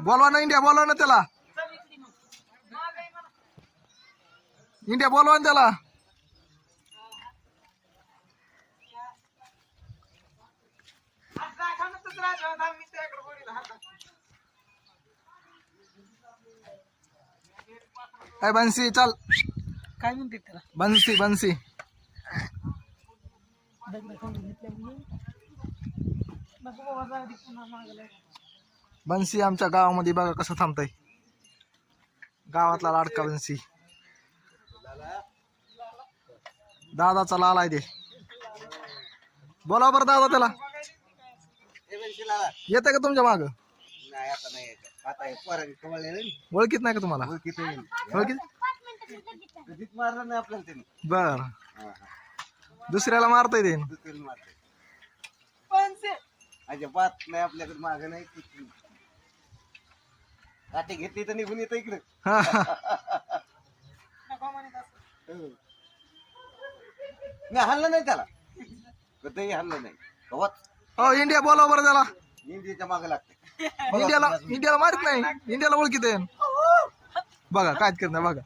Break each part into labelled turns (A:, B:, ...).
A: बोलवा ना इंडिया, बोलवा ना त्याला. इंडिया बोलवा ना त्याला. काय बन्सी चल.
B: काय म्हणते त्याला
A: बन्सी बन्सी. बन्सी आमच्या गावामध्ये बघा कसं थांबताय. गावातला लाडका बन्सी. दादाचा लाल आहे ते. बोला बरं दादा त्याला. येते का तुमच्या माग? ओळखीत नाही का तुम्हाला? ओळखीत बर. दुसऱ्याला मारता येते.
C: अजिबात नाही आपल्याकडे माग नाही. काठी घेतली तर निघून येतं इकडे. नाही हल्लं नाही त्याला, कधीही हल्लं नाही.
A: हो इंडिया बोला बरं त्याला.
C: इंडियाच्या मागे लागते.
A: इंडियाला मारित नाही. इंडियाला ओळखीत आहे बघा. काय करत नाही बघा.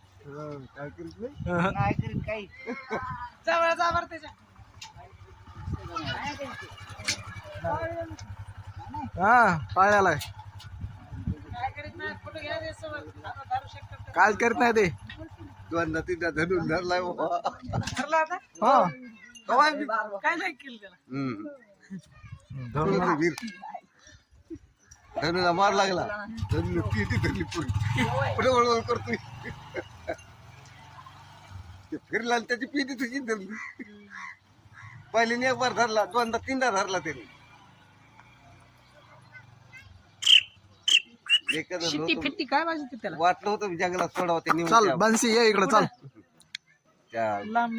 C: काय करीत नाही.
B: नाही करीत काही. जवळ जा बरं त्याच्या.
A: हा पाळ्याला
B: काय करीत नाही. फोटो घ्या रे सोबत. आता धरू शकतात.
A: काय करत नाही ते.
C: दोन नदीला धरून धरलाय बाबा.
B: ठरला आता.
A: हा
B: काय नाही केलं त्याला.
C: धनुला मार लागला. धनु किती धरली पुढे वळवळ करतोय. फिरला त्याची पिटी तुझी धरली. पहिलीने एक बार धरला, दोनदा तीनदा धरला त्याने.
B: शिट्टी फिट्टी काय वाजते त्याला.
C: वाटलं होतं जंगलात सोडावं ते.
A: चल बन्सी ये इकडे चल.
C: त्या
B: लांब